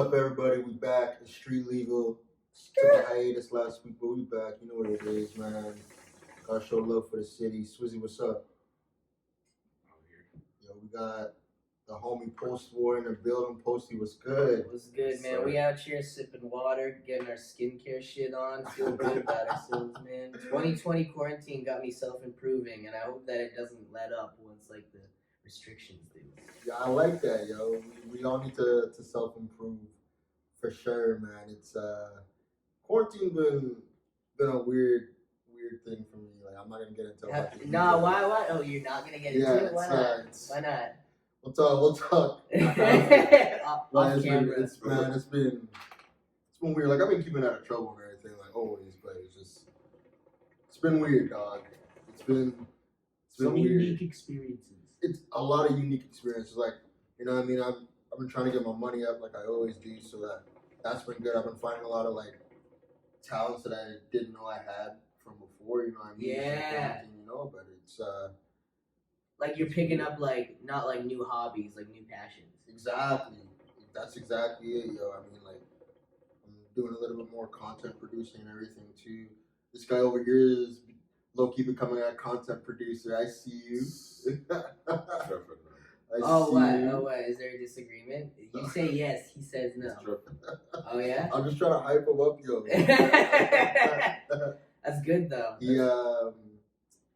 up, everybody? We back. It's Street Legal. Took a hiatus last week, but we back. You know what it is, man. Gotta show love for the city. Swizzy, what's up? Yo, we got the homie Postwar in the building. Posty, what's good? What's good, man? We out here sipping water, getting our skincare shit on, feeling good about ourselves, man. 2020 quarantine got me self-improving, and I hope that it doesn't let up once, like, the restrictions do. Yeah, I like that, yo. We all need to self-improve for sure, man. It's quarantine been a weird thing for me. Like, I'm not gonna get into it. No, why? Oh, you're not gonna get into it? Why not? Why not? We'll talk. Off camera. It's been weird. Like, I've been keeping out of trouble and everything, like always, but it's been weird, dog. It's been some weird. Unique experiences. It's a lot of unique experiences. Like, you know what I mean? I've been trying to get my money up like I always do, so that's been good. I've been finding a lot of like talents that I didn't know I had from before, you know what I mean? Yeah. You know, but it's like you're picking up like not like new hobbies, like new passions. Exactly. That's exactly it, yo. I mean, like, I'm doing a little bit more content producing and everything too. This guy over here is low-key becoming a content producer. I see you. Oh, what? Is there a disagreement? You say yes, he says no. Oh, yeah? I'm just trying to hype him up, yo. That's good, though. He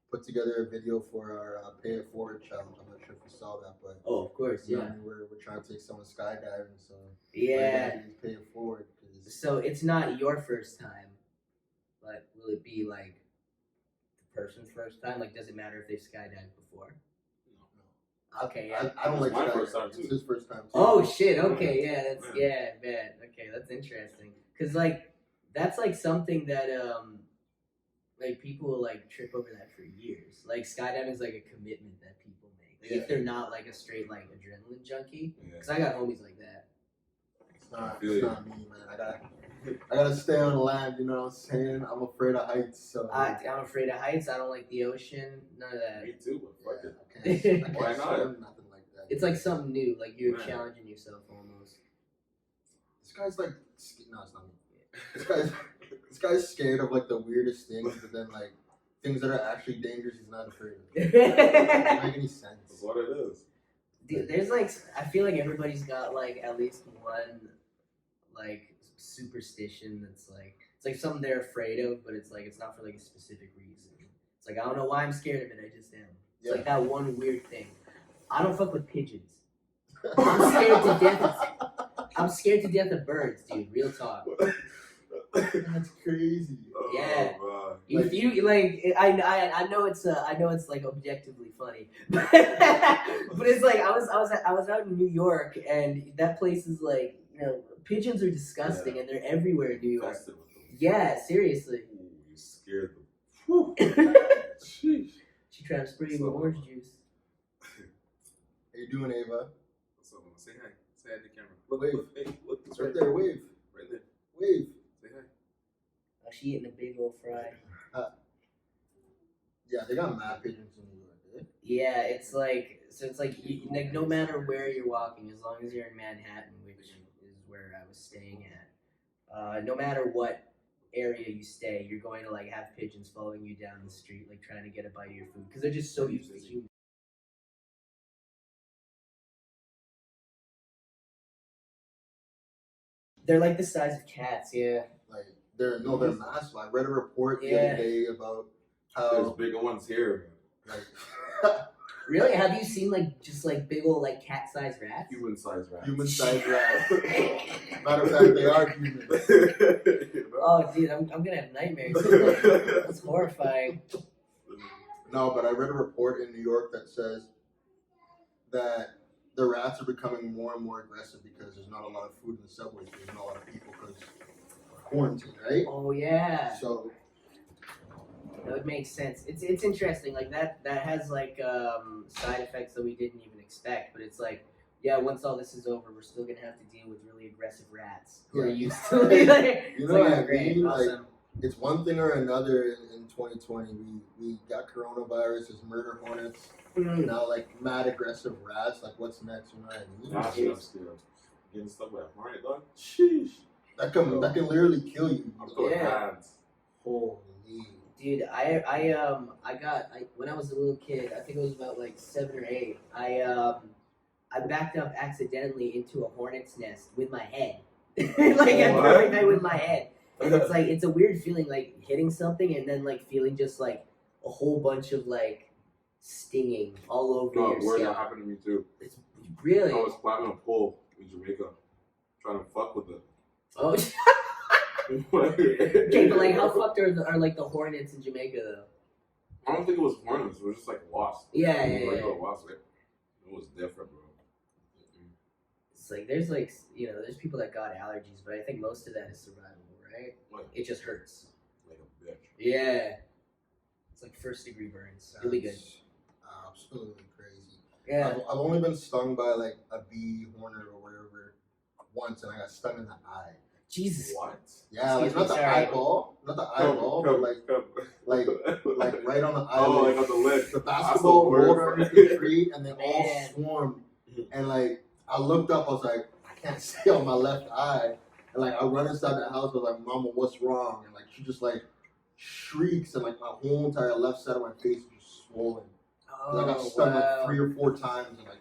put together a video for our Pay It Forward challenge. I'm not sure if you saw that, but... Oh, of course, yeah. We're trying to take someone skydiving, so... Yeah. Pay It Forward. So it's not your first time, but will it be, like, the person's first time? Like, does it matter if they've skydived before? Okay, yeah. I don't like my first time too. It's his first time too. Oh shit! Okay, yeah, man. Okay, that's interesting. Cause like that's like something that like people will like trip over that for years. Like skydiving is like a commitment that people make. Like, if they're not like a straight like adrenaline junkie. Cause I got homies like that. It's not me, man. I gotta stay on land. You know what I'm saying? I'm afraid of heights. So I'm afraid of heights. I don't like the ocean. None of that. Me too, but fuck it. Why not? Nothing like that. It's like something new. Like you're challenging yourself almost. This guy's like, no, it's not me. This guy's scared of like the weirdest things, but then like things that are actually dangerous, he's not afraid of. It doesn't make any sense. That's what it is. Dude, there's like, I feel like everybody's got like at least one like superstition that's like, it's like something they're afraid of, but it's like it's not for like a specific reason. It's like I don't know why I'm scared of it, I just am. It's like that one weird thing. I don't fuck with pigeons. I'm scared to death. I'm scared to death of birds, dude. Real talk. That's crazy. Yeah. Oh, If you like, I know it's like objectively funny, but it's like I was out in New York, and that place is like, you know, pigeons are disgusting, and they're everywhere in New York. Yeah, seriously. Ooh, you scared them. Whew. Sheesh. She tried to spray you with orange juice. How you doing, Ava? What's up, man? Say hi. Say hi to the camera. Wave. Hey, look. It's right there. Wave. Right there. Wave. Say hi. Oh, she eating a big old fry. Yeah, they got mad pigeons in New York, eh? Yeah, it's like like no matter where you're walking, as long as you're in Manhattan, which is where I was staying at, no matter what area you stay, you're going to like have pigeons following you down the street, like trying to get a bite of your food, because they're just so used to humans. They're like the size of cats, yeah. Like they're massive. I read a report the other day about how There's bigger ones here. like Really? Have you seen like just like big old like cat-sized rats? Human-sized rats. Human-sized rats. Matter of fact, they are humans. Oh, dude, I'm gonna have nightmares. That's horrifying. No, but I read a report in New York that says that the rats are becoming more and more aggressive because there's not a lot of food in the subways. There's not a lot of people because of quarantine, right? Oh yeah. So that would make sense. It's interesting. Like that has like side effects that we didn't even expect. But it's like, yeah, once all this is over, we're still gonna have to deal with really aggressive rats who are used to like, you know what I great, mean? awesome. Like, it's one thing or another in 2020. We got coronavirus, there's murder hornets, now like mad aggressive rats. Like, what's next? You know what I mean? getting stuck by a hornet, dog. Sheesh. That can literally kill you. I'm throwing Yeah. hands. Holy. Dude, when I was a little kid, I think it was about like 7 or 8. I backed up accidentally into a hornet's nest with my head, like at the What? right night with my head, and it's like it's a weird feeling, like hitting something and then like feeling just like a whole bunch of like stinging all over No, your word that scalp. happened to me too. It's really. I was climbing a pole in Jamaica, trying to fuck with it. Oh, okay, but like how fucked are like the hornets in Jamaica though? I don't think it was hornets. It was just like wasps. Yeah, It was yeah, regular yeah. wasps. Like, it was different, bro. It's like there's like there's people that got allergies, but I think most of that is survivable, right? Like, It just hurts. like a bitch. Yeah. It's like 1st degree burns. You'll be good. That's absolutely crazy. Yeah. I've only been stung by like a bee, hornet, or whatever once, and I got stung in the eye. Jesus. What? Yeah, like Excuse not me, the sorry. eyeball, not the eyeball, but like right on the eyelid. Oh, like on the lid. The That's basketball the worst. rolled underneath the tree, and they all Man. swarmed. And like I looked up, I was like, I can't see on my left eye. And like I run inside the house, I was like, Mama, what's wrong? And like she just like shrieks, and like my whole entire left side of my face was just swollen. Oh, And I got stung wow. like 3 or 4 times, and like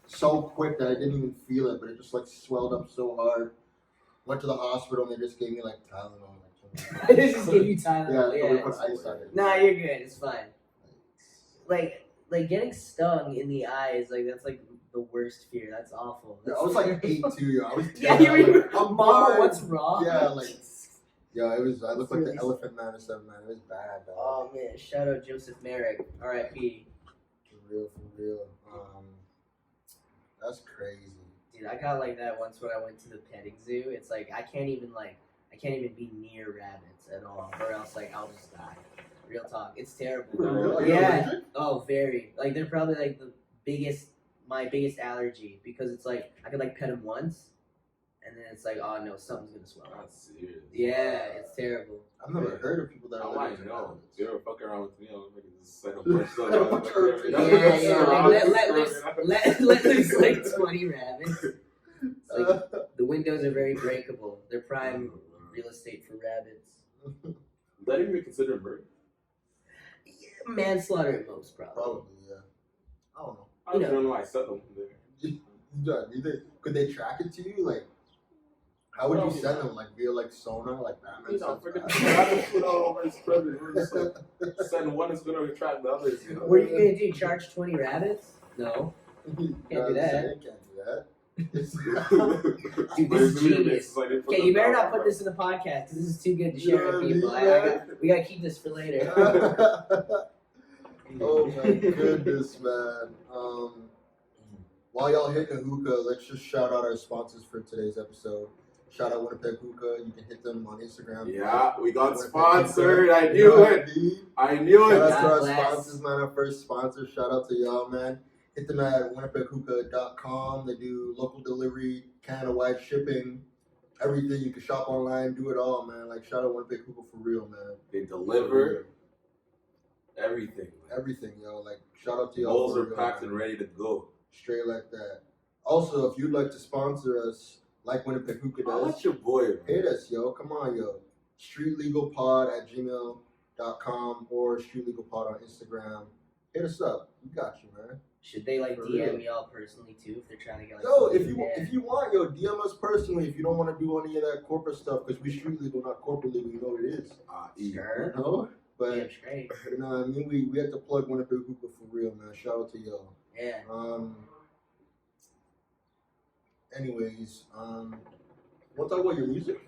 so quick that I didn't even feel it, but it just like swelled up so hard. Went to the hospital, and they just gave me like Tylenol. They just give you Tylenol. Yeah, Yeah. put ice on it. Nah, you're good. It's fine. Like getting stung in the eye is like that's like the worst fear. That's awful. Yeah, That's I was like 8 too, yo. I was Yeah, 10. you I'm were. like, I'm Mama, fine. what's wrong? Yeah, like yeah, it was. I looked like Really? the elephant man or something, man. It was bad, dog. Oh man, shout out Joseph Merrick, R.I.P. For real. That's crazy. Dude, I got like that once when I went to the petting zoo. It's like I can't even be near rabbits at all, or else like I'll just die. Real talk, it's terrible. For real? Are you Yeah. allergic? Oh, very. Like they're probably like my biggest allergy because it's like I could like pet them once, and then it's like oh no, something's gonna swell up. That's serious. Yeah, it's terrible. I've never heard of people that I are might allergic to know. rabbits. If you ever fuck around with me, I'll make it just like a bunch Yeah, like, let loose like 20 rabbits. It's like the windows are very breakable. They're prime real estate for rabbits. Is that even considered murder? Yeah, manslaughter at most, probably. Probably, yeah. I don't know. I just don't know why I set them there. Could they track it to you? Like, how would you send them? Like via like sonar, like Batman? You know, sends freaking Batman? rabbits put all over his presence. We're just like, send one is gonna attract the others. You know? What are you gonna do? Charge 20 rabbits? No. Can't do that. Can't do that. Dude, this is genius. Okay, you better not put this in the podcast because this is too good to share with people. We gotta keep this for later. Oh my goodness, man. While y'all hitting the hookah, let's just shout out our sponsors for today's episode. Shout out Winnipeg Hookah. You can hit them on Instagram. Yeah, we got Winnipeg sponsored. Hookah. I You knew know it. what I mean? I knew Shout it. out to our God bless. sponsors, man. Our first sponsor. Shout out to y'all, man. Hit them at winnipeghookah.com. They do local delivery, Canada-wide shipping, everything. You can shop online, do it all, man. Like, shout out Winnipeg Hookah for real, man. They deliver everything. Everything, yo. Like, shout out to y'all. Bowls for are real, packed man. and ready to go. Straight like that. Also, if you'd like to sponsor us, like Winnipeg Hookah Oh, does, that's your boy, man. hit us, yo. Come on, yo. streetlegalpod@gmail.com or streetlegalpod on Instagram. Hit us up. We got you, man. Should they like For DM real. y'all personally too if they're trying to get like? Yo, something? if you want, yo, DM us personally if you don't want to do any of that corporate stuff because we street legal, not corporate legal. You know what it is. Sure. You know? But Damn straight. you know what I mean? We have to plug Winnipeg Hookah for real, man. Shout out to y'all. Yeah. Anyways, want to talk about your music?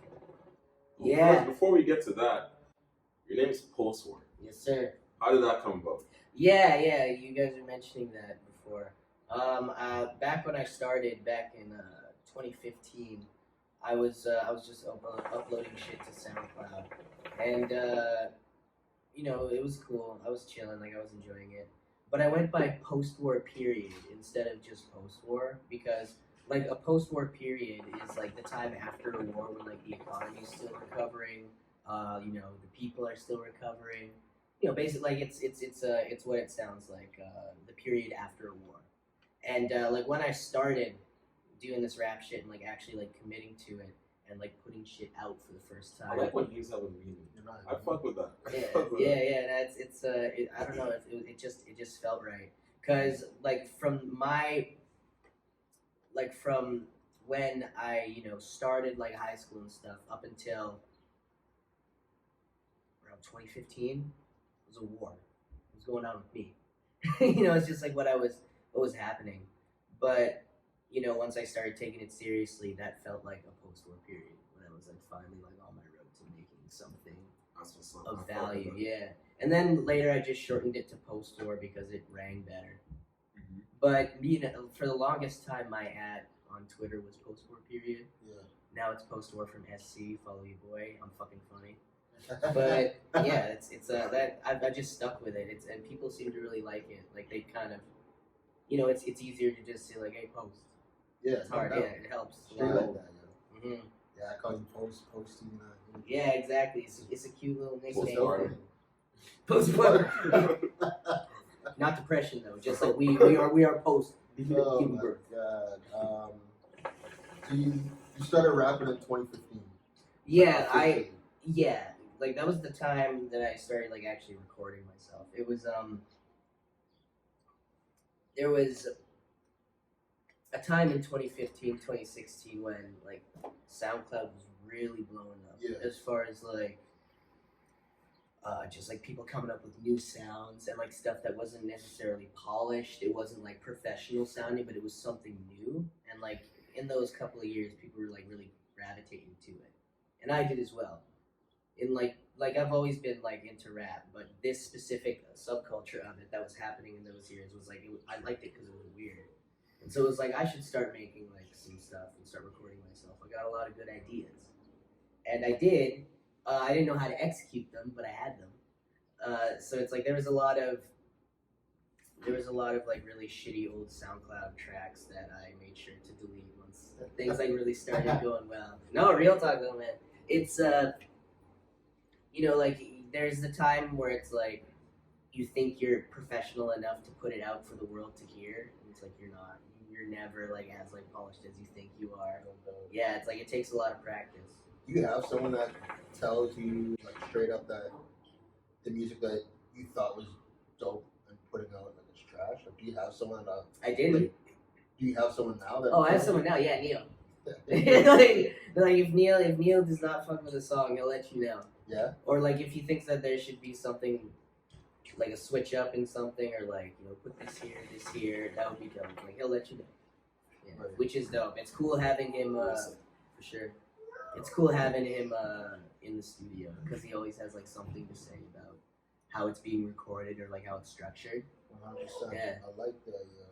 Well, Yeah. first, before we get to that, your name is Postwar. Yes, sir. How did that come about? Yeah. You guys were mentioning that before. Back when I started back in 2015, I was just uploading shit to SoundCloud, and it was cool. I was chilling, like I was enjoying it. But I went by post-war period instead of just post-war because like a post-war period is like the time after a war when like the economy is still recovering. The people are still recovering. Basically like it's what it sounds like. The period after a war. And like when I started doing this rap shit and like actually like committing to it and like putting shit out for the first I time. like when he's having meaning. I fuck with that. Yeah. That's I don't know. It just felt right. Cause like from when I started like high school and stuff up until around 2015, it was a war. What was going on with me? It's just like what was happening. But once I started taking it seriously, that felt like a post-war period when I was like finally like on my road to making something of value. Yeah. And then later I just shortened it to post-war because it rang better. Mm-hmm. But for the longest time, my ad on Twitter was post-war period. Yeah. Now it's post-war from SC. Follow your boy. I'm fucking funny. But yeah, it's that I just stuck with it. And people seem to really like it. Like they kind of, it's easier to just say like, hey, post. Yeah, It's hard. no Yeah, doubt. it helps. Straight like that, yo. Mm-hmm. Yeah, I call you posting. Yeah, exactly. It's a cute little nickname. Postwar. Postwar. Not depression though. Just like we are post. Oh my god. So you started rapping in 2015. Yeah, like that was the time that I started like actually recording myself. It was there was a time in 2015, 2016 when like SoundCloud was really blowing up. Yeah. As far as like just like people coming up with new sounds and like stuff that wasn't necessarily polished. It wasn't like professional sounding, but it was something new. And like in those couple of years, people were like really gravitating to it, and I did as well. In like I've always been like into rap, but this specific subculture of it that was happening in those years was like I liked it because it was weird, and so it was like I should start making like some stuff and start recording myself. I got a lot of good ideas, and I did. I didn't know how to execute them, but I had them. So it's like there was a lot of like really shitty old SoundCloud tracks that I made sure to delete once things like really started going well. No, real talk though, man. It's like there's the time where it's like you think you're professional enough to put it out for the world to hear, and it's like you're not. You're never like as like polished as you think you are. Yeah, it's like it takes a lot of practice. Do you have someone that tells you like straight up that the music that you thought was dope and putting out like it's trash? Like, do you have someone that I didn't. Like, do you have someone now that? Oh, I have someone now. Yeah, Neil. like if Neil does not fuck with a song, he'll let you know. Yeah. Or like if he thinks that there should be something like a switch up in something, or like put this here, that would be dope. Like he'll let you know. Yeah, Right. Which is dope. It's cool having him for sure. It's cool having him in the studio because he always has like something to say about how it's being recorded or like how it's structured. 100%. Yeah. I like that, yo.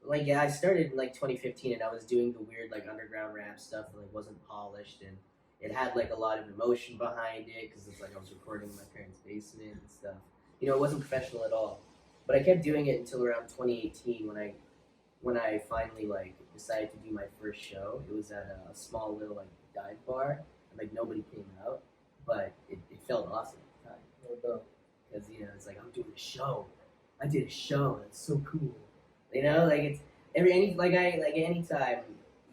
Like yeah, I started in like 2015 and I was doing the weird like underground rap stuff that like wasn't polished, and it had like a lot of emotion behind it because it's like I was recording in my parents' basement and stuff. It wasn't professional at all. But I kept doing it until around 2018 when I finally like decided to do my first show. It was at a small little like dive bar, and like nobody came out, but it felt awesome at the time. No doubt. Because it's like I'm doing a show. I did a show. That's so cool. Like it's anytime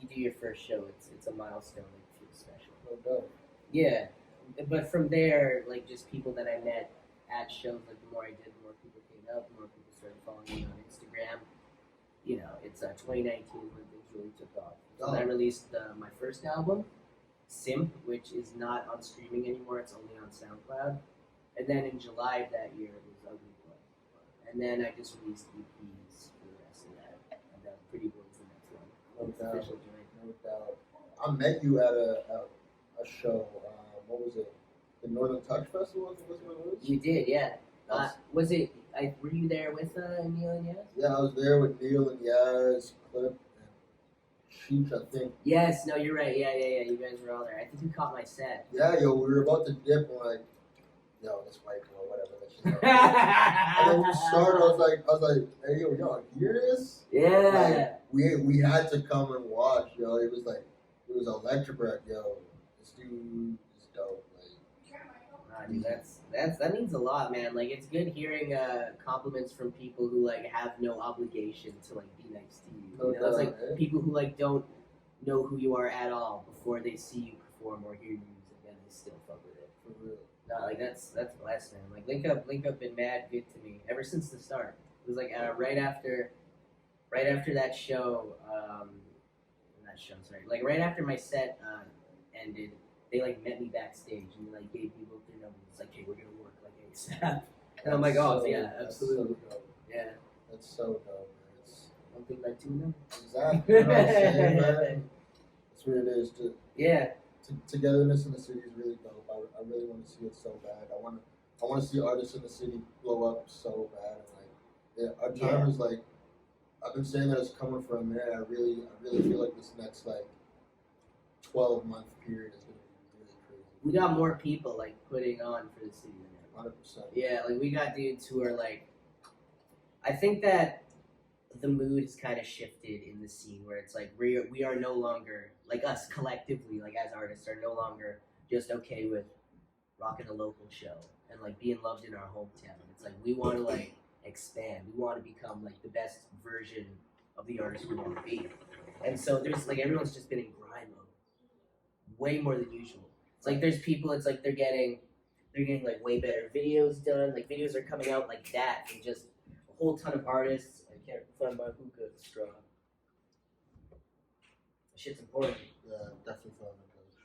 you do your first show, it's a milestone. It feels special. No doubt. Yeah, but from there, like just people that I met at shows, like the more I did, the more people came out, the more people started following me on Instagram. It's 2019 when things really took off. So I released my first album, Simp, which is not on streaming anymore. It's only on SoundCloud. And then in July of that year, it was Ugly Boy. And then I just released EPs for the rest of that. And then Pretty Boy's the next one. No It's doubt. official joint. No doubt. I met you at a show. What was it? The Northern Touch Festival? Was what it was? You did, yeah. Was it? Were you there with Neil and Yaz? Yeah, I was there with Neil and Yaz, Clip, and Sheech, I think. Yes. No, you're right. Yeah. You guys were all there. I think you caught my set. Yeah, yo, we were about to dip and like, yo, this white girl, whatever that shit. And then we started. I was like, hey, yo, y'all hear this? Yeah. Like, we had to come and watch, yo. It was electric, yo. This dude is dope. Like, Dude, That means a lot, man. Like it's good hearing compliments from people who like have no obligation to like be next to you. No You know, it's like doubt, eh? people who like don't know who you are at all before they see you perform or hear your music, and they still fuck with it. For real. No, like that's blessed, man. Like Link Up been mad good to me ever since the start. It was like right after that show, not show, sorry, like right after my set ended, they like met me backstage and they like gave me both their numbers. It's like, hey, we're gonna work like ASAP. And I'm like, oh yeah, absolutely, So dope. yeah. That's so dope, man. It's, One thing like two of them. exactly. You know what I'm saying, man? That's what it is. Yeah. Togetherness in the city is really dope. I really want to see it so bad. I want to see artists in the city blow up so bad. And like, yeah, our time is like, I've been saying that it's coming from there. I really feel like this next like 12-month period is gonna be really crazy. We got more people like putting on for the city than ever. 100%. Yeah, like we got dudes who are like, I think that the mood has kind of shifted in the scene where it's like we are no longer like us collectively, like as artists, are no longer just okay with rocking a local show and like being loved in our hometown. It's like we want to like expand. We want to become like the best version of the artist we want to be. And so there's like everyone's just been in grind mode way more than usual. It's like there's people. It's like they're getting like way better videos done. Like videos are coming out like that, and just a whole ton of artists. I can't find my hookah straw. Shit's important. Yeah, definitely found it, coach.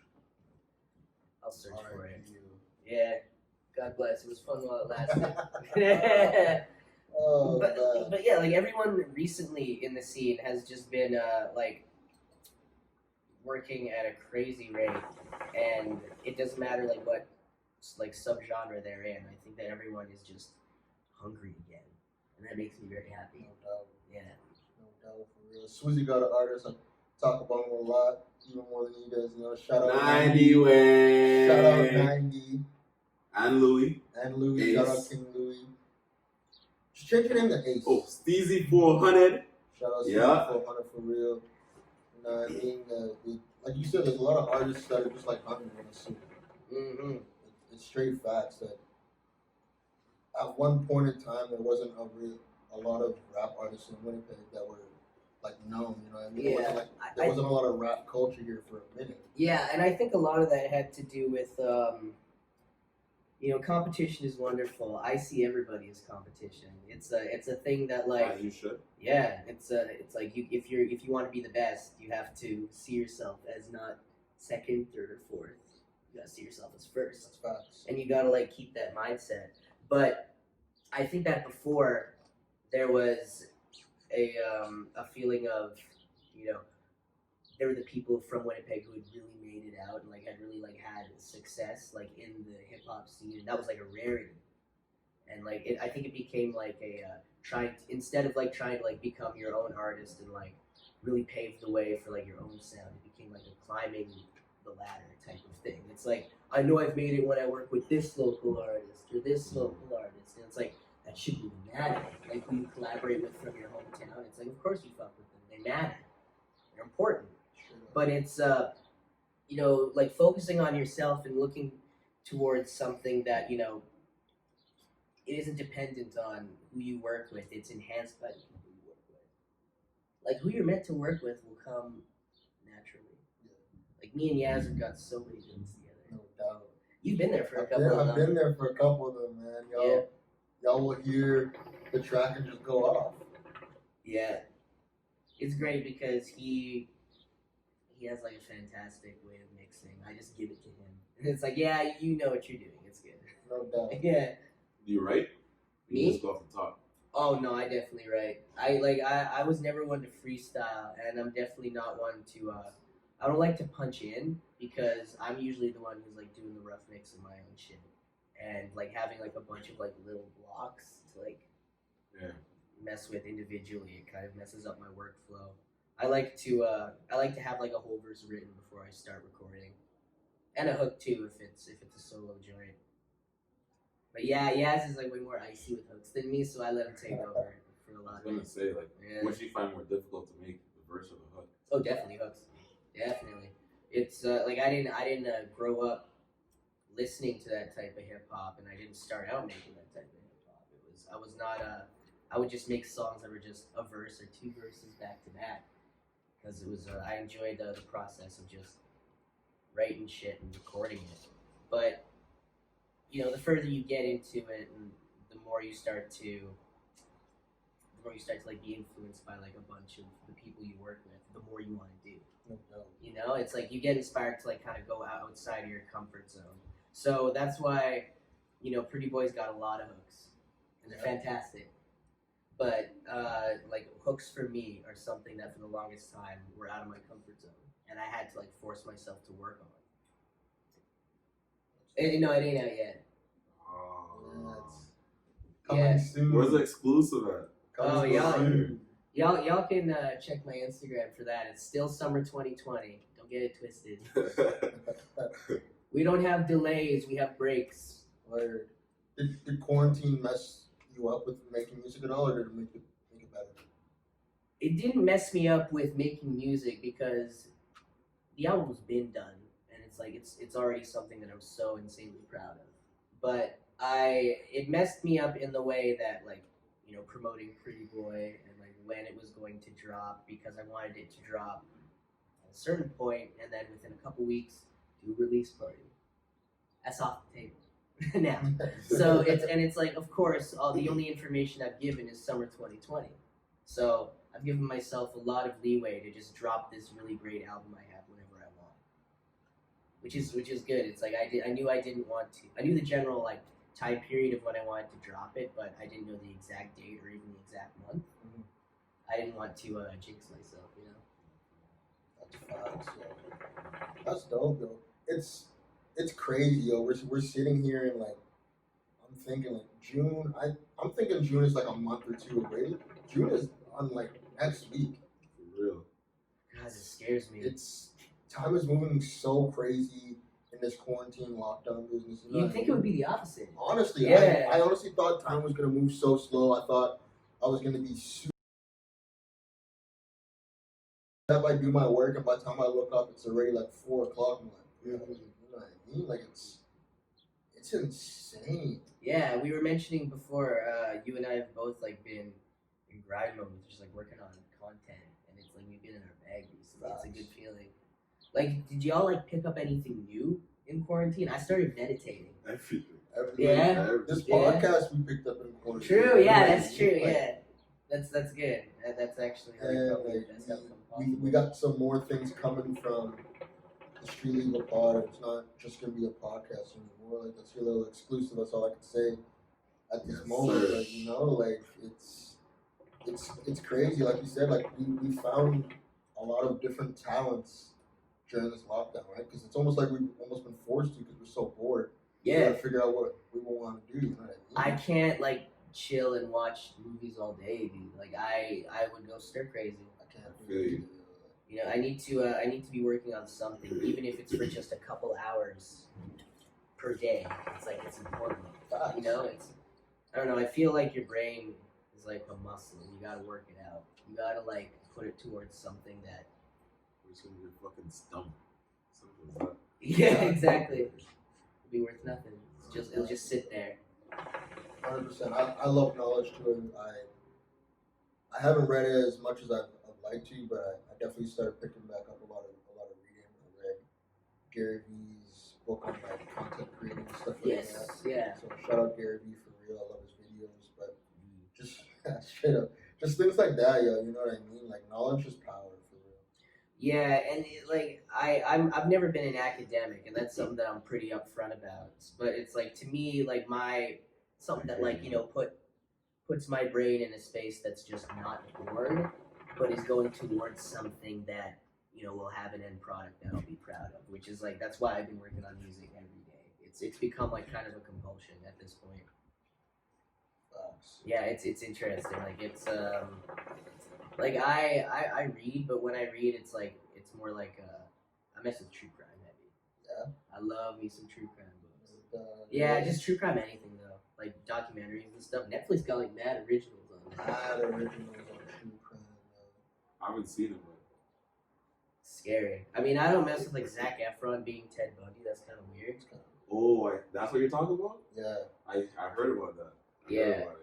I'll search for it. You. Yeah. God bless. It was fun while it lasted. Oh, man. but yeah, like everyone recently in the scene has just been like working at a crazy rate, and it doesn't matter like what like subgenre they're in. I think that everyone is just hungry again, and that makes me very happy. No doubt. Yeah. No doubt, for real. Swizzy got an artist. I talk about him a lot, even more than you guys know. Shout out 90 way. Shout out 90. And Louis. And Louis. Ace. Shout out King Louis. Just change your name to Ace. Oh, Steezy 400. Shout out Yeah. 400 for real. You know what I mean? Like you said, there's a lot of artists that are just like hungry in the scene. Mm-hmm. It's straight facts that at one point in time there wasn't a lot of rap artists in Winnipeg that were like known. You know what I mean? Yeah. There wasn't a lot of rap culture here for a minute. Yeah, and I think a lot of that had to do with, competition is wonderful. I see everybody as competition. It's a thing that like, As you should. yeah, it's like if you want to be the best, you have to see yourself as not second, third, or fourth. You gotta see yourself as first, That's facts. and you gotta like keep that mindset. But I think that before there was a feeling of, there were the people from Winnipeg who had really made it out and like had really like had success like in the hip hop scene, and that was like a rarity. And like I think it became like a instead of like trying to like become your own artist and like really pave the way for like your own sound, it became like a climbing the ladder type of thing. It's like, I know I've made it when I work with this local artist or this local artist, and it's like that shouldn't even matter. Like who you collaborate with from your hometown, it's like of course you fuck with them. They matter. They're important. But it's like focusing on yourself and looking towards something that, it isn't dependent on who you work with. It's enhanced by the people you work with. Like who you're meant to work with will come naturally. Yeah. Like me and Yaz have got so many things together. No doubt. You've been there for a couple of I've them. been there for a couple of them, man. Y'all will hear the track and just go off. Yeah. It's great because he has like a fantastic way of mixing. I just give it to him. And it's like, yeah, you know what you're doing. It's good. No doubt. Yeah. Do you write? Me? You just go off the top. Oh no, I definitely write. I was never one to freestyle, and I'm definitely not one to I don't like to punch in because I'm usually the one who's like doing the rough mix of my own shit. And like having like a bunch of like little blocks to like mess with individually, it kind of messes up my workflow. I like to have like a whole verse written before I start recording, and a hook too if it's a solo joint. But yeah, Yaz is like way more icy with hooks than me, so I let him take over for a lot. I was gonna say, like, Yeah. what do you find more difficult to make, the verse or the hook? Oh, definitely hooks. Definitely. It's like I didn't grow up listening to that type of hip hop, and I didn't start out making that type of hip hop. I was not I would just make songs that were just a verse or two verses back to back, because it was I enjoyed the process of just writing shit and recording it. But you know, the further you get into it, and the more you start to like be influenced by like a bunch of the people you work with, the more you want to do. You know, it's like you get inspired to like kind of go outside of your comfort zone. So that's why, you know, Pretty Boys got a lot of hooks, and they're fantastic. But like hooks for me are something that for the longest time were out of my comfort zone, and I had to like force myself to work on. And no, it ain't out yet. Coming soon. Where's the exclusive at? Oh, y'all can check my Instagram for that. It's still summer 2020. Don't get it twisted. We don't have delays. We have breaks. Did quarantine mess you up with making music at all, or did it make it better? It didn't mess me up with making music because the album's been done, and it's like it's already something that I'm so insanely proud of. But it messed me up in the way that, like, you know, promoting Pretty Boy and like when it was going to drop, because I wanted it to drop at a certain point, and then within a couple weeks do a release party. That's off the table now. So it's like, of course, the only information I've given is summer 2020. So I've given myself a lot of leeway to just drop this really great album I have whenever I want, which is good. It's like I knew I didn't want to. I knew the general like time period of when I wanted to drop it, but I didn't know the exact date or even the exact month. Mm-hmm. I didn't want to jinx myself, you know. That's facts, yo. That's dope, though. It's crazy, yo. We're sitting here and like I'm thinking like June. I'm thinking June is like a month or two away. June is on like next week. For real. God, it scares me. Time is moving so crazy in this quarantine lockdown business. You know You'd think it would be the opposite. Honestly, yeah. I honestly thought time was gonna move so slow. I thought I was gonna be super. If I do my work, and by the time I look up, it's already like 4 o'clock. I'm like, you know what I mean? Like it's insane. Yeah, we were mentioning before. You and I have both like been in grind mode, just like working on content, and it's like we've been in our bag recently. It's a good feeling. Like, did y'all like pick up anything new in quarantine? I started meditating. Everything. Yeah. This podcast we picked up in quarantine. True. Yeah, that's true. Yeah, that's good. That's actually probably the best outcome possible. We got some more things coming from the Street Legal Pod. It's not just gonna be a podcast anymore. Like that's your little exclusive. That's all I can say at this moment. Like, you know, like it's crazy. Like you said, like we found a lot of different talents during this lockdown, right? Because it's almost like we've almost been forced to because we're so bored. Yeah. We gotta figure out what we want to do. You know what I mean? I can't like chill and watch movies all day, dude. Like I would go stir crazy. I can't do it. You know, I need to be working on something, even if it's for just a couple hours per day. It's like it's important. You know, I don't know. I feel like your brain is like a muscle. You gotta work it out. You gotta like put it towards something that. It's gonna be fucking stump. Something like that. Yeah, exactly. It'll be worth nothing. It'll just sit there. 100%. I love knowledge too. I haven't read it as much as I'd like to, but I definitely started picking back up a lot of reading. I read Gary Vee's book on like content creating and stuff like that. Yeah. So shout out Gary Vee for real. I love his videos, but just straight up, just things like that, yo. You know what I mean? Like knowledge is power. Yeah, and I've never been an academic, and that's something that I'm pretty upfront about. But it's like to me, like something that like, you know, puts my brain in a space that's just not bored, but is going towards something that, you know, will have an end product that I'll be proud of. Which is like that's why I've been working on music every day. It's become like kind of a compulsion at this point. Yeah, it's interesting. Like it's like I read, but when I read, it's more like I mess with true crime heavy. Yeah. I love me some true crime books. Yeah, just true crime anything though, like documentaries and stuff. Netflix got like mad originals on there. Mad originals on true crime. I haven't seen it, but scary. I mean, I don't mess with like Zac Efron being Ted Bundy. That's kind of weird. Oh, that's what you're talking about? Yeah. I heard about that. I Yeah. heard about it,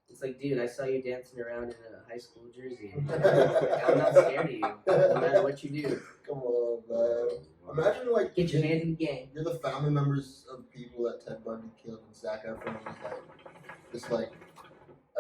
It's like, dude, I saw you dancing around in a high school jersey. Like, I'm not scared of you, no matter what you do. Come on, man. Imagine like Get your hand in the game. you're the family members of people that Ted Bundy killed, and Zac Efron is like this like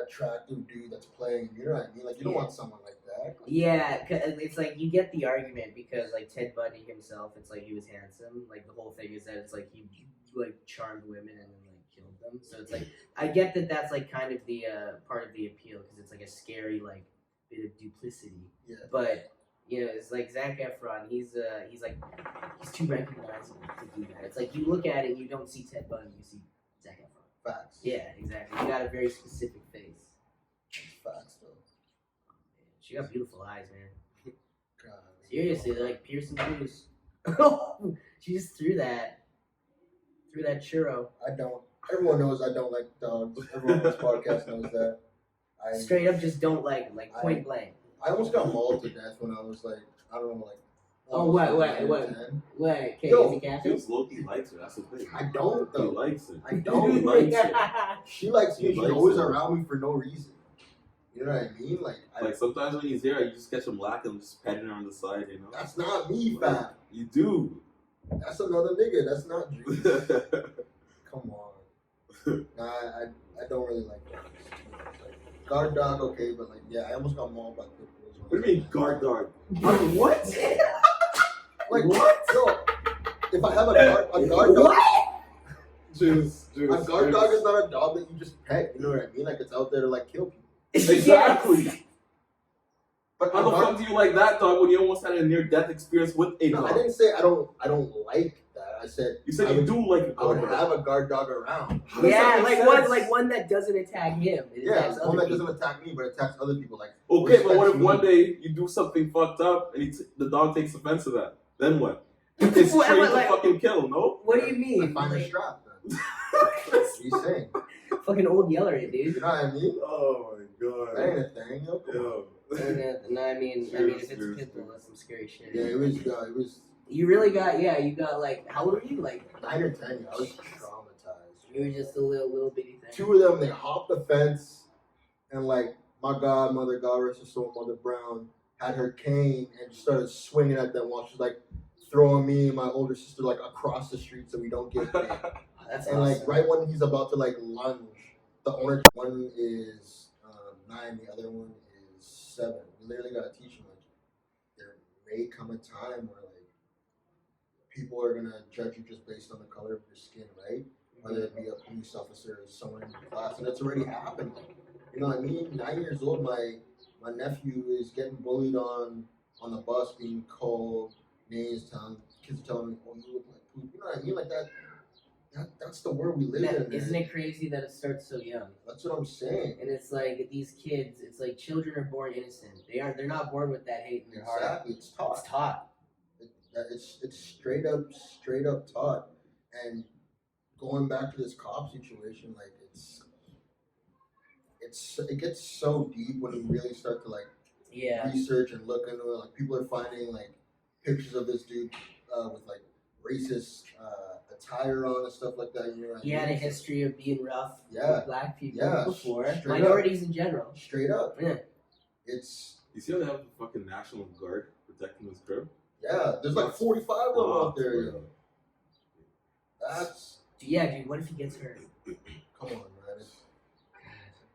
attractive dude that's playing. You know what I mean? Like you don't want someone like that. Yeah, 'cause it's like you get the argument because like Ted Bundy himself, it's like he was handsome. Like the whole thing is that it's like he like charmed women and then like killed them. So it's like I get that that's like kind of the part of the appeal because it's like a scary like bit of duplicity. Yeah. But you know, it's like Zac Efron. He's too recognizable to do that. It's like you look at it, and you don't see Ted Bundy, you see Zac Efron. Facts. Yeah, exactly. You got a very specific face. Facts though. She got beautiful eyes, man. God. Seriously, they're like Pearson Juice. She just threw that churro. I don't. Everyone knows I don't like dogs. Everyone on this podcast knows that. Straight up, just don't like point blank. I almost got mauled to death when I was like, I don't know, like. Oh, wait, okay, Yo, is it catch? Dude, Loki likes her. That's the thing. I don't He though. likes it. I don't. He likes it. She likes me. He She's likes always it. around me for no reason. You know what I mean? Like sometimes when he's there, you just catch him laughing, just patting her on the side, you know. That's not me, fam. You do. That's another nigga. That's not Juice. Come on. Nah, I don't really like dogs. Like, guard dog, okay, but like, yeah, I almost got mauled by pit bulls. What do you mean guard dog? What? Like What? Yo, if I have a guard dog, Juice. a guard dog is not a dog that you just pet. You know what I mean? Like it's out there to like kill people. Exactly. Yes. But How the fuck do you like that dog when you almost had a near-death experience with a No, dog? I didn't say I don't like that. I said You said I you would- do like a I would guard dog. have a guard dog around. How does that Yeah, make like sense? one that doesn't attack him. It Yeah, attacks one other that people. doesn't attack me, but attacks other people. Like Okay, but what if respects one me. day you do something fucked up and the dog takes offense to that? Then what? It's What, trained to like- fucking kill, no? What do you I mean? find a Like, strap. Then. What are you saying? fucking old Yeller, dude. You know what I mean? Oh my god. That ain't a thing, yo. Come on. No, I mean, Serious, if it's a serious, pit bull, that's some scary shit. Yeah, it was You really got, you got like, how old were you? Like, 9 or 10. I was traumatized. you were just a little bitty thing. Two of them, they hopped the fence, and like my godmother, God rest her soul, Mother Brown, had her cane and just started swinging at them while she's like throwing me and my older sister like across the street so we don't get hit. That's And awesome. like right when he's about to like lunge, the owner, one is 9, the other one is 7. We literally gotta teach him like there may come a time where like people are gonna judge you just based on the color of your skin, right? Whether it be a police officer or someone in your class, and it's already happened. You know what I mean? 9 years old, my nephew is getting bullied on the bus, being called names, kids are telling me, "Oh, you look like poop." You know what I mean? Like that. That's the world we live in. Isn't man. it crazy that it starts so young? That's what I'm saying. And it's like these kids, it's like children are born innocent. They're not born with that hate in their heart. Exactly. It's taught. It's taught. It's straight up taught. And going back to this cop situation, like it gets so deep when you really start to like Yeah. research and look into it. Like people are finding like pictures of this dude with like racist attire on and stuff like that. You know what I He had a mean? history of being rough Yeah. with black people Yeah, before. straight Minorities in general. Straight up. Yeah. It's You see how they have the fucking National Guard protecting his crib? yeah. There's like 45 of them out there. Yo. That's Yeah, dude, what if he gets hurt? come on, man.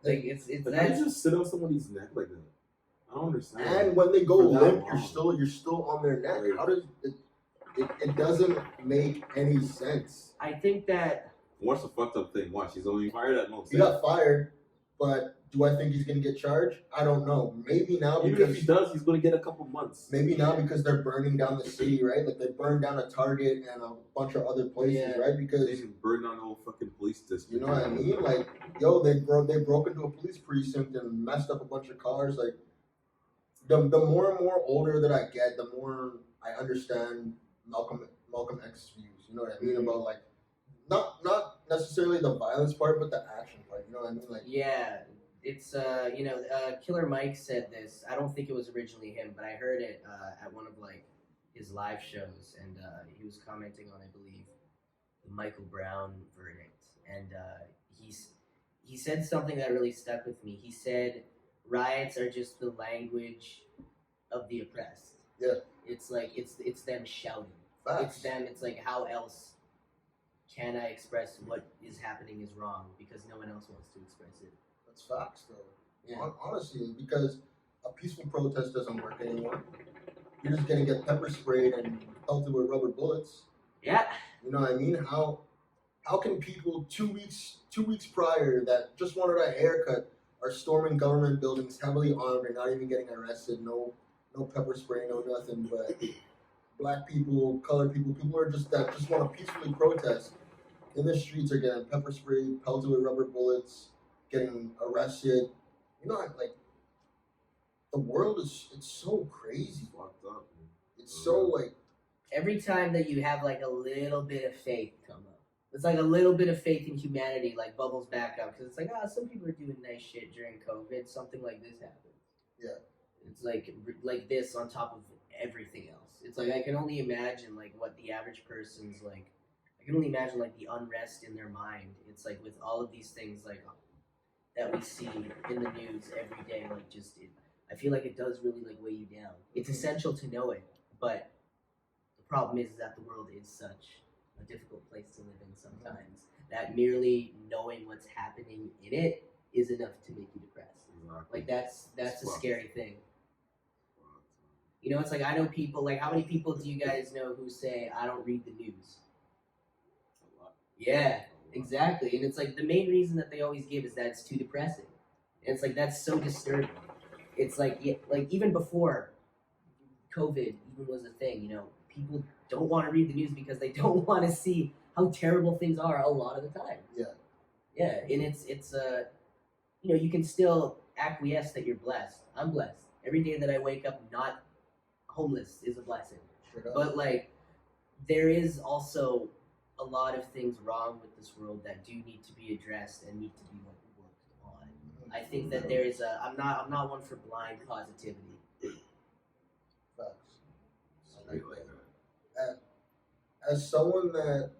It's But how do that's you just sit on somebody's neck like that? I don't understand. And when they go For that limp, long. you're still on their neck. Right. How does it doesn't make any sense. I think that What's the fucked up thing? Watch, he's only fired at most. He got fired, but do I think he's gonna get charged? I don't know. Maybe now Even because if he does, he's gonna get a couple months. maybe now because they're burning down the city, right? Like they burned down a Target and a bunch of other places, Yeah. right? They Because didn't burn down the whole fucking police district. you know what I mean? Like, yo, they broke into a police precinct and messed up a bunch of cars. Like, the more and more older that I get, the more I understand Malcolm X's views. You know what I mean about like not necessarily the violence part, but the action part. You know what I mean? Like, yeah, it's Killer Mike said this. I don't think it was originally him, but I heard it at one of like his live shows, and he was commenting on, I believe, the Michael Brown verdict, and he said something that really stuck with me. He said riots are just the language of the oppressed. Yeah. It's like it's them shouting. Facts. It's them. It's like, how else can I express what is happening is wrong, because no one else wants to express it. That's facts, though. Yeah. Honestly, because a peaceful protest doesn't work anymore. You're just gonna get pepper sprayed and pelted with rubber bullets. Yeah. You know what I mean? How can people 2 weeks prior that just wanted a haircut are storming government buildings heavily armed and not even getting arrested? No pepper spray, no nothing. But black people, colored people, people are that just want to peacefully protest in the streets are getting pepper sprayed, pelted with rubber bullets, getting arrested. You know, like the world it's so crazy. Fucked up. It's so like Every time that you have like a little bit of faith come up, it's like a little bit of faith in humanity like bubbles back up, because it's like, some people are doing nice shit during COVID. Something like this happens. Yeah. It's like this on top of everything else. It's like I can only imagine like what the average person's like. I can only imagine like the unrest in their mind. It's like with all of these things like that we see in the news every day. Like I feel like it does really like weigh you down. It's essential to know it, but the problem is that the world is such a difficult place to live in sometimes that merely knowing what's happening in it is enough to make you depressed. Exactly. Like that's a scary thing. You know, it's like, I know people, like, how many people do you guys know who say, I don't read the news? A lot. Yeah, exactly. And it's like, the main reason that they always give is that it's too depressing. And it's like, that's so disturbing. It's like, like even before COVID even was a thing, you know, people don't want to read the news because they don't want to see how terrible things are a lot of the time. Yeah. Yeah, and it's you know, you can still acquiesce that you're blessed. I'm blessed. Every day that I wake up not homeless is a blessing. straight up. But like, there is also a lot of things wrong with this world that do need to be addressed and need to be like worked on. I think that there is I'm not one for blind positivity. Facts. I Straight like like that. that. As someone that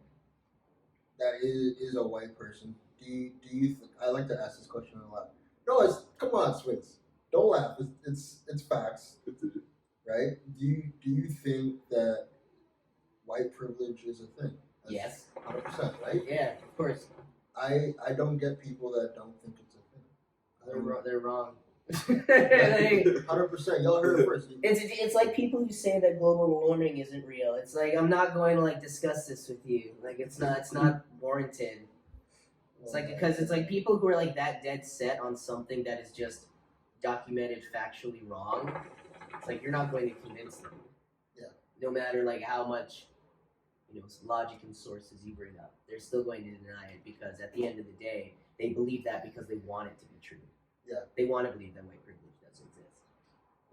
is a white person, do you I like to ask this question a lot. No, come on, Swizz. Don't laugh. It's facts, right? Do you think that white privilege is a thing? Yes. 100%, right? Yeah, of course. I don't get people that don't think it's a thing. They're wrong. 100%. Y'all heard it first. It's like people who say that global warming isn't real. It's like, I'm not going to like discuss this with you. Like it's not warranted. It's like, because it's like people who are like that dead set on something that is just documented factually wrong. It's like, you're not going to convince them. Yeah. No matter like how much, you know, logic and sources you bring up, they're still going to deny it, because at the end of the day, they believe that because they want it to be true. Yeah. They want to believe that white privilege doesn't exist.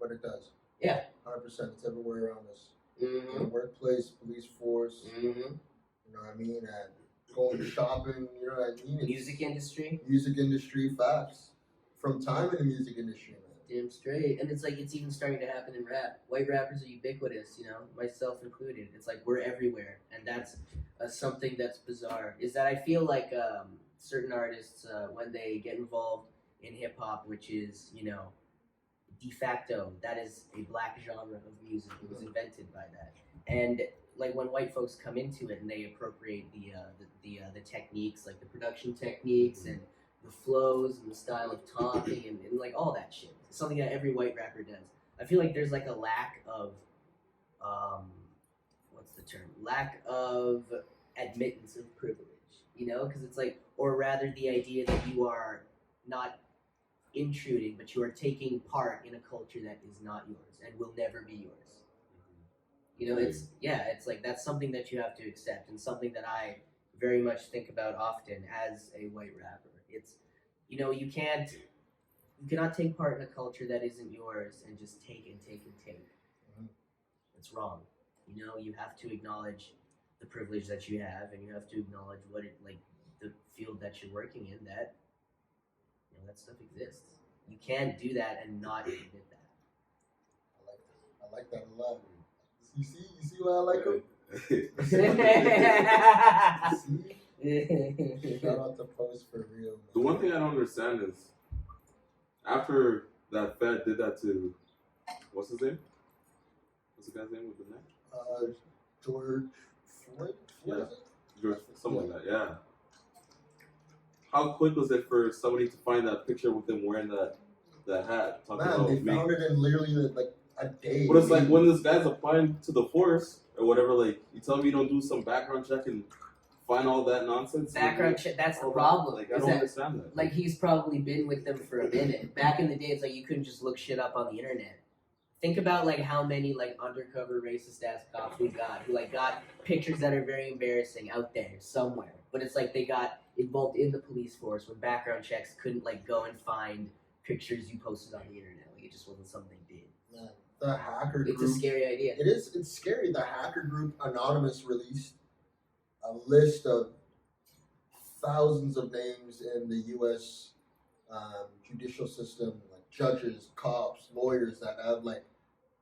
But it does. Yeah. 100%. It's everywhere around us. Mm-hmm. In the workplace, police force. Mm-hmm. You know what I mean? And going shopping. You know what I mean? Music industry. Music industry, facts. From time in the music industry, man. Damn straight. And it's like, it's even starting to happen in rap. White rappers are ubiquitous, you know, myself included. It's like, we're everywhere. And that's something that's bizarre. Is that I feel like certain artists, when they get involved in hip hop, which is, you know, de facto, that is a black genre of music. It was invented by that. And like when white folks come into it and they appropriate the techniques, like the production techniques and the flows and the style of talking and like all that shit. It's something that every white rapper does. I feel like there's like a lack of what's the term? Lack of admittance of privilege, you know? Because it's like, or rather the idea that you are not intruding, but you are taking part in a culture that is not yours and will never be yours. You know, it's like, that's something that you have to accept, and something that I very much think about often as a white rapper. It's, you know, you cannot take part in a culture that isn't yours and just take and take and take. It's wrong. You know, you have to acknowledge the privilege that you have, and you have to acknowledge what it, like, the field that you're working in, that, you know, that stuff exists. You can't do that and not admit that. I like that a lot. You see why I like him? Shout out to Post for real. Man. The one thing I don't understand is after that Fed did that to what's his name? What's the guy's name with the neck? George Floyd. Yeah, George, something like that. Yeah. How quick was it for somebody to find that picture with him wearing that hat? Talking Man, about they me. found it in literally like a day. But it's like when this guy's applying to the force or whatever, like you tell me you don't do some background check and find all that nonsense. Background check. That's the problem. Like I is don't that, understand that. like he's probably been with them for a minute. Back in the day, it's like you couldn't just look shit up on the internet. Think about like how many like undercover racist ass cops we got who like got pictures that are very embarrassing out there somewhere. But it's like they got involved in the police force when background checks couldn't like go and find pictures you posted on the internet. Like it just wasn't something they did. Man, the hacker group. It's a scary idea. It is. It's scary. The hacker group Anonymous released a list of thousands of names in the U.S. Judicial system, like judges, cops, lawyers that have like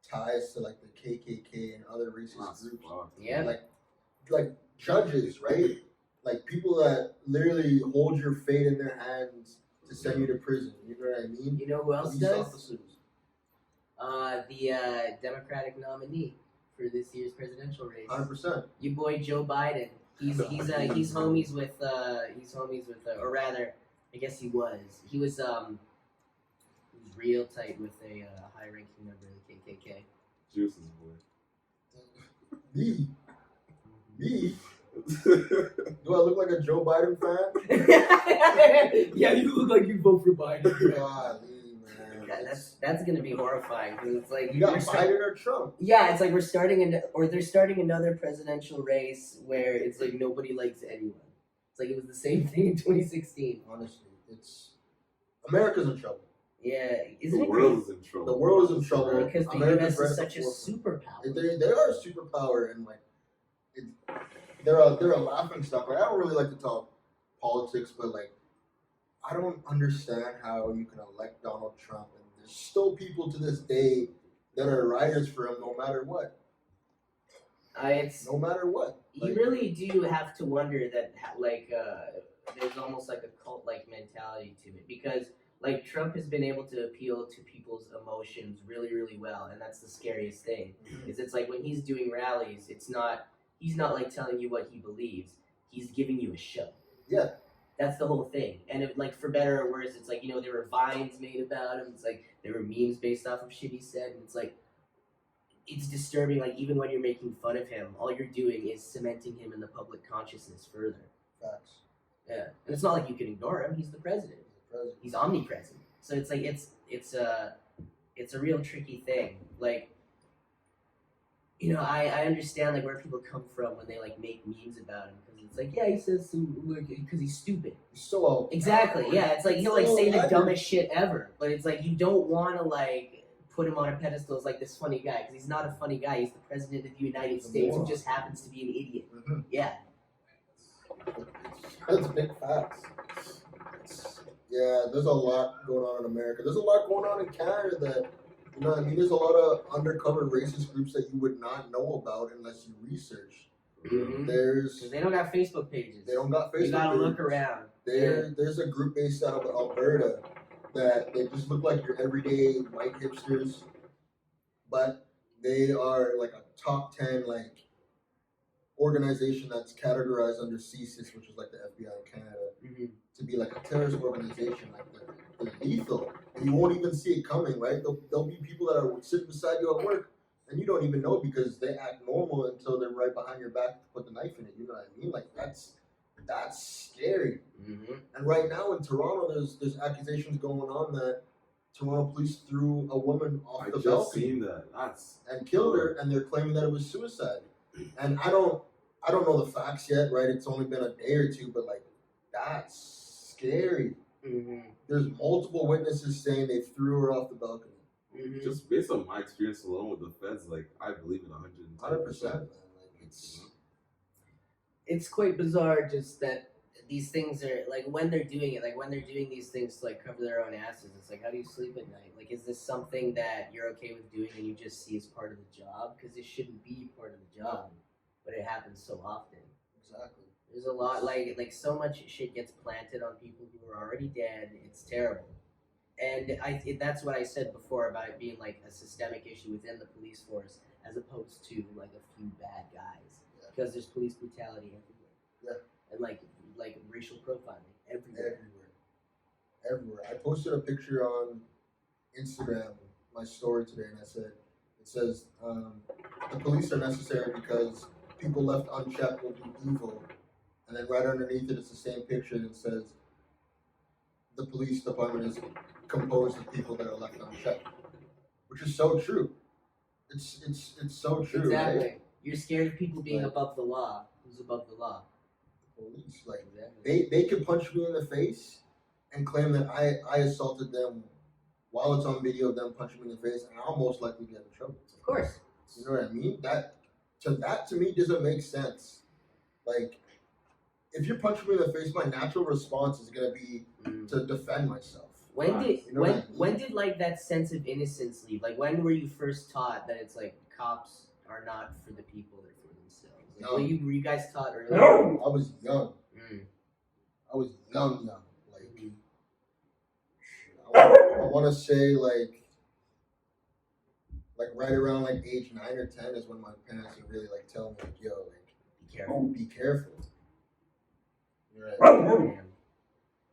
ties to like the KKK and other racist groups. Yeah. Like judges, right? Like people that literally hold your fate in their hands to send you to prison. You know what I mean? You know who else Police does? officers. The Democratic nominee for this year's presidential race. 100%. Your boy Joe Biden. He's homies with or rather, I guess he was real tight with a high-ranking member of the KKK. Juice's boy. Me? Do I look like a Joe Biden fan? Yeah, you look like you vote for Biden. Golly, man. God, that's gonna be horrifying because it's like You got Biden or Trump? yeah, it's like they're starting another presidential race where it's like nobody likes anyone. It's like it was the same thing in 2016. Honestly, America's in trouble. Yeah, isn't The it world crazy? is in trouble. The world is in trouble Because the America's U.S. right is at such the a forefront. superpower. They are a superpower, and like they're a laughing stock. Like I don't really like to talk politics, but like I don't understand how you can elect Donald Trump, and there's still people to this day that are writers for him, no matter what. No matter what. You really do have to wonder that, there's almost like a cult-like mentality to it because, like, Trump has been able to appeal to people's emotions really, really well, and that's the scariest thing. Is it's like when he's doing rallies, he's not like telling you what he believes. He's giving you a show. Yeah. That's the whole thing. And if, like, for better or worse, it's like, there were vines made about him. It's like there were memes based off of shit he said, and it's like it's disturbing. Like even when you're making fun of him, all you're doing is cementing him in the public consciousness further. Facts. Yeah, and it's not like you can ignore him. He's the president. He's omnipresent. So it's like it's a real tricky thing. Like, I understand like where people come from when they like make memes about him because it's like, yeah, he says some like because he's stupid. He's so exactly. Yeah, it's like he'll like so say the accurate. dumbest shit ever, but it's like you don't want to like put him on a pedestal as like this funny guy because he's not a funny guy. He's the president of the United States who just happens to be an idiot. Mm-hmm. Yeah. That's big facts. Yeah, there's a lot going on in America. There's a lot going on in Canada that, there's a lot of undercover racist groups that you would not know about unless you research. Mm-hmm. There's They don't got Facebook pages. They don't got Facebook You gotta pages. look around. There's a group based out of Alberta that they just look like your everyday white hipsters, but they are like a top 10 like organization that's categorized under CSIS, which is like the FBI in Canada, to be like a terrorist organization. Like they're lethal, and you won't even see it coming. Right? There'll be people that are sitting beside you at work, and you don't even know because they act normal until they're right behind your back to put the knife in it. You know what I mean? Like that's scary. Mm-hmm. And right now in Toronto, there's accusations going on that Toronto police threw a woman off the balcony seen that. and killed her, and they're claiming that it was suicide. And I don't know the facts yet, right? It's only been a day or two, but like that's scary. Mm-hmm. There's multiple witnesses saying they threw her off the balcony. Mm-hmm. Just based on my experience alone with the feds, like I believe it 100%. Man. Like it's quite bizarre just that these things are like when they're doing it, like when they're doing these things to like cover their own asses, it's like how do you sleep at night? Like is this something that you're okay with doing and you just see as part of the job? Because this shouldn't be part of the job. but it happens so often. Exactly. There's a lot like so much shit gets planted on people who are already dead. It's terrible. And that's what I said before about it being like a systemic issue within the police force as opposed to like a few bad guys. Yeah. Because there's police brutality everywhere. Yeah. And like racial profiling everywhere. Everywhere. I posted a picture on Instagram, my story today, and it says, the police are necessary because people left unchecked will do evil. And then right underneath it, it's the same picture, and it says, the police department is composed of people that are left unchecked, which is so true. It's so true, Exactly. right? You're scared of people being above the law. Who's above the law? Police, like Exactly. they could punch me in the face and claim that I assaulted them while it's on video of them punching me in the face, and I'll most likely get in trouble. Of course. You know what I mean? That to me doesn't make sense. Like, if you're punching me in the face, my natural response is gonna be to defend myself. When did like that sense of innocence leave? Like, when were you first taught that it's like cops are not for the people, they're for themselves? Like, No. were you guys taught early? No, I was young. I was young. I want to say like right around like age 9 or 10 is when my parents would really like tell me like, yo, like, be careful. You're right.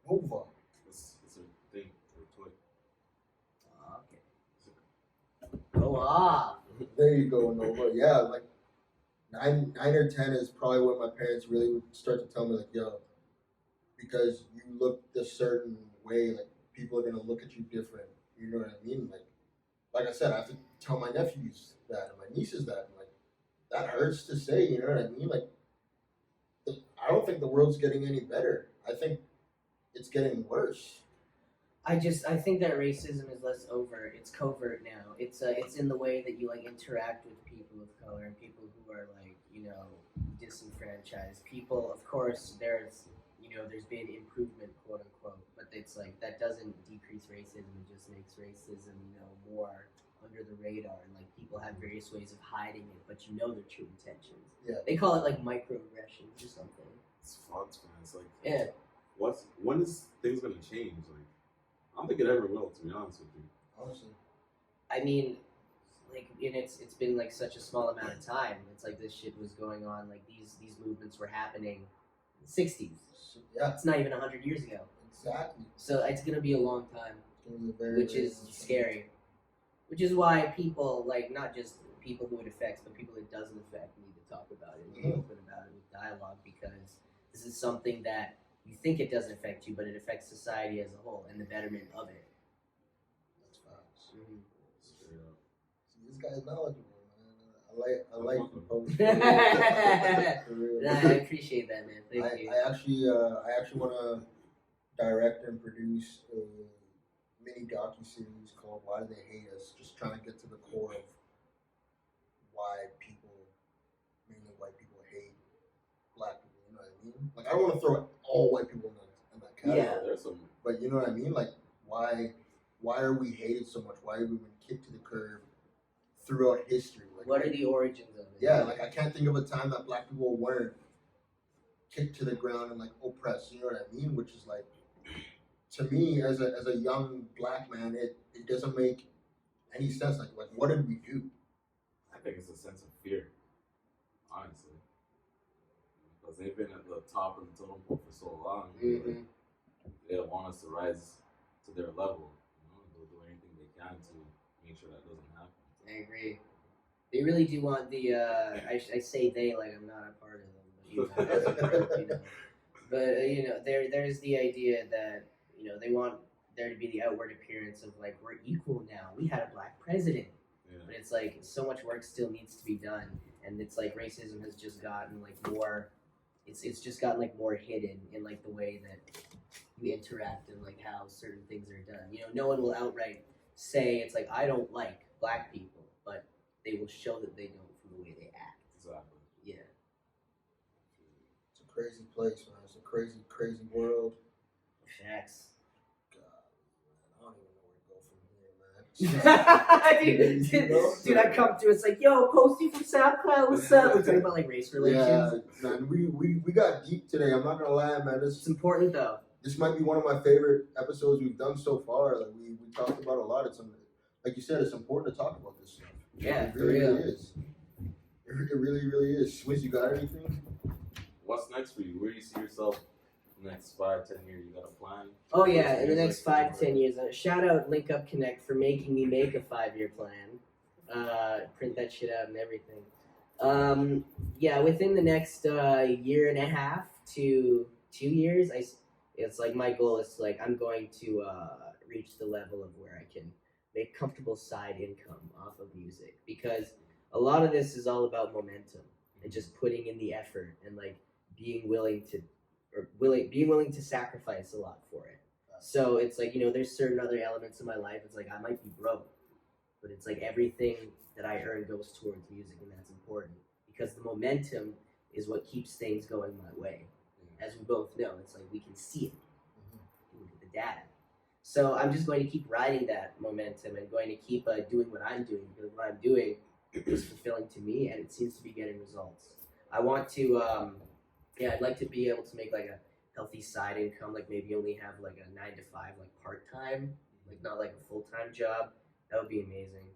Move on. It's a thing for a toy. Okay. Go off. There you go, Nova. Yeah, like 9 or 10 is probably when my parents really would start to tell me like, yo, because you look a certain way, like people are gonna look at you different. You know what I mean? Like I said, I have to tell my nephews that and my nieces that. And like, that hurts to say. You know what I mean? Like, I don't think the world's getting any better. I think it's getting worse. I think that racism is less overt. It's covert now. It's in the way that you like interact with people of color and people who are like, you know, disenfranchised. People, of course, there's been improvement, quote unquote, but it's like that doesn't decrease racism. It just makes racism, more under the radar, and like people have various ways of hiding it, but you know their true intentions. Yeah. They call it like microaggressions or something. It's fun, man. It's like, yeah. When is things gonna change? Like, I don't think it ever will, to be honest with you. Honestly. I mean, like, and it's been like such a small amount of time. It's like this shit was going on, like these movements were happening in the 60s. Yeah. It's not even 100 years ago. Exactly. So it's gonna be a long time, which is scary. Which is why people, like, not just people who it affects, but people it doesn't affect, need to talk about it and be open about it with dialogue, because this is something that you think it doesn't affect you, but it affects society as a whole and the betterment of it. That's facts. Straight up. See, this guy's knowledgeable, man. I like the post. I appreciate that, man. Thank you. I actually want to direct and produce a mini docu-series called "Why Do They Hate Us?" Just trying to get to the core of why people, mainly white people, hate black people. You know what I mean? Like, I don't want to throw all white people in that category. Yeah. There's some. But you know what I mean? Like, why are we hated so much? Why have we been kicked to the curb throughout history? Like, what are the origins of it? Yeah, like I can't think of a time that black people weren't kicked to the ground and like oppressed. You know what I mean? Which is like, to me, as a young black man, it doesn't make any sense. Like what did we do? I think it's a sense of fear, honestly, because they've been at the top of the totem pole for so long. Mm-hmm. They don't want us to rise to their level. They'll do anything they can to make sure that doesn't happen. I agree. They really do want the. I say they like I'm not a part of them, but as a group, But there's the idea that they want there to be the outward appearance of like we're equal now. We had a black president, but it's like so much work still needs to be done, and it's like racism has just gotten like more. It's just gotten like more hidden in like the way that you interact and like how certain things are done. No one will outright say it's like I don't like black people, but they will show that they don't from the way they act. Exactly. Yeah. It's a crazy place, man. It's a crazy, crazy world. Facts. God, man, I don't even know where to go from here, man. dude, I come through. It's like, yo, Posty from SoundCloud. What's up? We're talking about like race relations. Yeah, man, we got deep today. I'm not gonna lie, man. It's important though. This might be one of my favorite episodes we've done so far. Like we talked about a lot. It's like you said, it's important to talk about this stuff. Yeah, it really is. It really is. Swizz, you got anything? What's next for you? Where do you see yourself in the next 5-10 years? You got a plan? Oh yeah, in the next 5-10 years. Shout out Link Up Connect for making me make a 5-year plan. Print that shit out and everything. Yeah, within the next year and a half to 2 years, it's like my goal is like I'm going to reach the level of where I can make comfortable side income off of music, because a lot of this is all about momentum and just putting in the effort and like being willing to sacrifice a lot for it. So it's like, you know, there's certain other elements in my life. It's like I might be broke, but it's like everything that I earn goes towards music, and that's important because the momentum is what keeps things going my way. As we both know, it's like we can see it. Look at the data. So I'm just going to keep riding that momentum and going to keep doing what I'm doing, because what I'm doing is fulfilling to me, and it seems to be getting results. I want to, I'd like to be able to make like a healthy side income, like maybe only have like a 9 to 5, like part-time, like not like a full-time job. That would be amazing.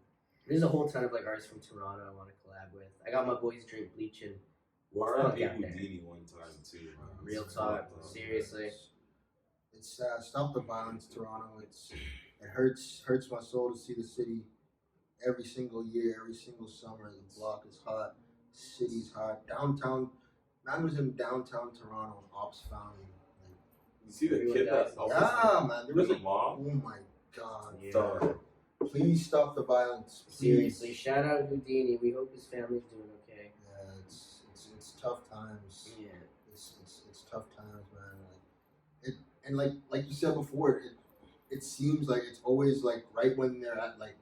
There's a whole ton of like artists from Toronto I want to collab with. I got my boys Drink Bleach and Where Wolfpunk are out there. Houdini one time too, man? Real talk, seriously. It's stop the violence, Toronto. It hurts my soul to see the city every single year, every single summer. The block is hot, the city's hot. Downtown, man was in downtown Toronto and ops found me. You see the kid that's Man, there was a mom. Oh my god. Yeah. Please stop the violence. Please. Seriously, shout out Houdini. We hope his family's doing okay. Yeah, it's tough times. Yeah. It's tough times, man. And like you said before, it seems like it's always like right when they're at like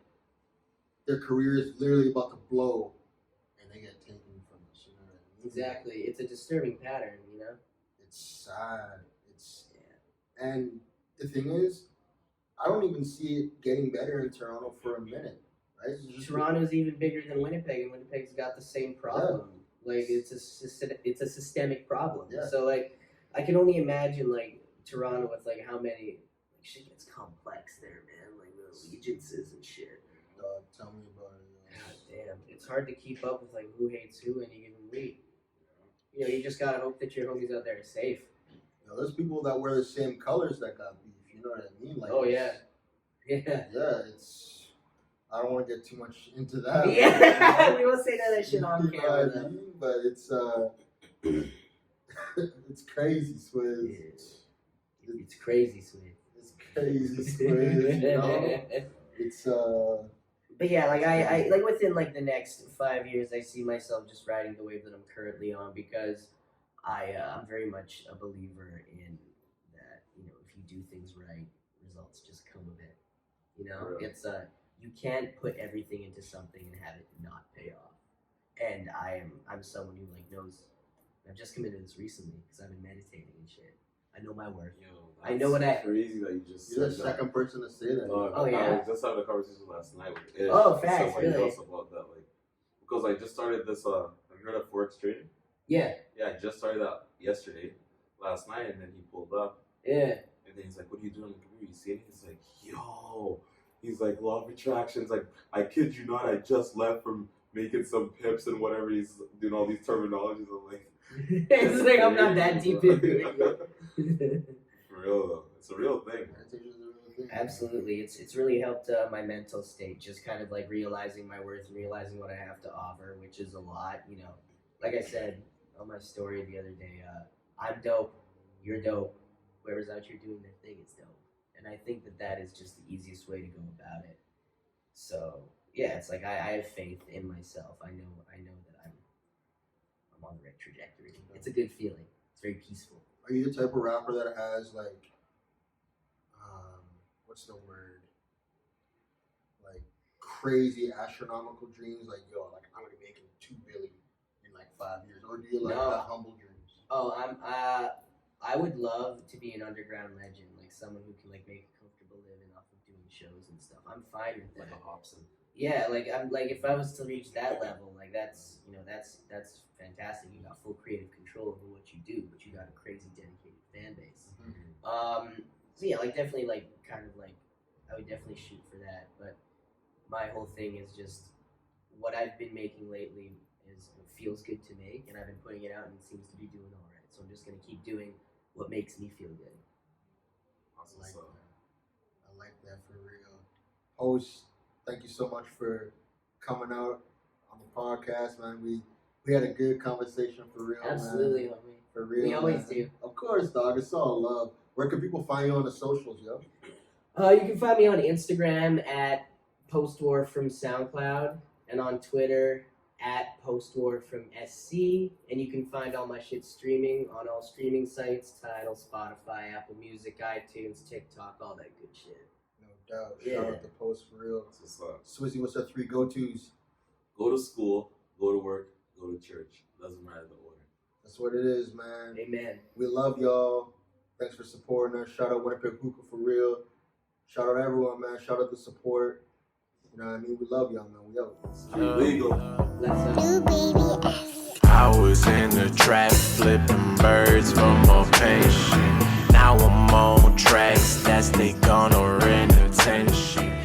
their career is literally about to blow, and they get taken from us. You know what I mean? Exactly. It's a disturbing pattern, you know? It's sad. And the thing is, I don't even see it getting better in Toronto for a minute, right? Toronto's even bigger than Winnipeg, and Winnipeg's got the same problem. Yeah. Like it's a systemic problem. Yeah. So like I can only imagine like Toronto with like how many like shit gets complex there, man. Like the allegiances and shit. Tell me about it. God damn, it's hard to keep up with like who hates who any given week. You know, you just gotta hope that your homies out there are safe. You know, there's people that wear the same colors that got beef. You know what I mean? Like, oh yeah. It's. I don't want to get too much into that. Yeah, we won't say that shit on camera. I mean? But it's it's crazy, Swizz. It's crazy, Swizz. It's crazy, Swizz. You know? It's But yeah, like I like within like the next 5 years, I see myself just riding the wave that I'm currently on, because I'm very much a believer in that. You know, if you do things right, results just come of it. You know, it's you can't put everything into something and have it not pay off. And I'm someone who like knows. I've just committed this recently because I've been meditating and shit. I know my worth. Yo, I know what I. Crazy that you just. You're the second person to say that. Oh yeah. I was just having a conversation last night with Ish. Oh, facts, somebody really? else about that, like, because I just started this. Have you heard of Forex trading? Yeah. Yeah, I just started that yesterday, last night, and then he pulled up. Yeah. And then he's like, "What are you doing? Like, you see anything?" He's like, "Yo." He's like, "Law of attraction's like, I kid you not, I just left from making some pips and whatever." He's doing all these terminologies. I'm like, it's like I'm not that deep into it. For real though, it's a real thing. Absolutely, it's really helped my mental state, just kind of like realizing my worth and realizing what I have to offer, which is a lot. You know, like I said on my story the other day, I'm dope, you're dope, whoever's out here doing their thing is dope, and I think that is just the easiest way to go about it. So yeah, it's like I have faith in myself. I know that I'm on the right trajectory. It's a good feeling. It's very peaceful. Are you the type of rapper that has like, what's the word? Like crazy astronomical dreams, like yo, like I'm gonna be making $2 billion in like 5 years, or do you like have humble dreams? Oh, I would love to be an underground legend, like someone who can like make a comfortable living off of doing shows and stuff. I'm fine with that. Like a Hobson. Yeah, like I'm like if I was to reach that level, like that's that's fantastic. You got full creative control over what you do, but you got a crazy dedicated fan base. So yeah, like definitely like kind of like I would definitely shoot for that. But my whole thing is just what I've been making lately is it feels good to make, and I've been putting it out, and it seems to be doing all right. So I'm just gonna keep doing what makes me feel good. Awesome. I like that. I like that for real. Host, thank you so much for coming out on the podcast, man. We had a good conversation for real, Absolutely, man. homie. For real, We always man. do. Of course, dog. It's all love. Where can people find you on the socials, yo? You can find me on Instagram at Postwar from SoundCloud and on Twitter at Postwar from SC. And you can find all my shit streaming on all streaming sites: Tidal, Spotify, Apple Music, iTunes, TikTok, all that good shit. No doubt. Yeah. Shout out to Post for real. That's what's up. Swizzy, what's our 3 go-tos? Go to school, go to work, go to church. Doesn't matter the order. That's what it is, man. Amen. We love y'all. Thanks for supporting us. Shout out Winnipeg Hookah for real. Shout out everyone, man. Shout out the support. You know what I mean? We love y'all, man. We out. Street legal. I was in the trap flipping birds for more pension. Now I'm on tracks that's they gonna rent attention.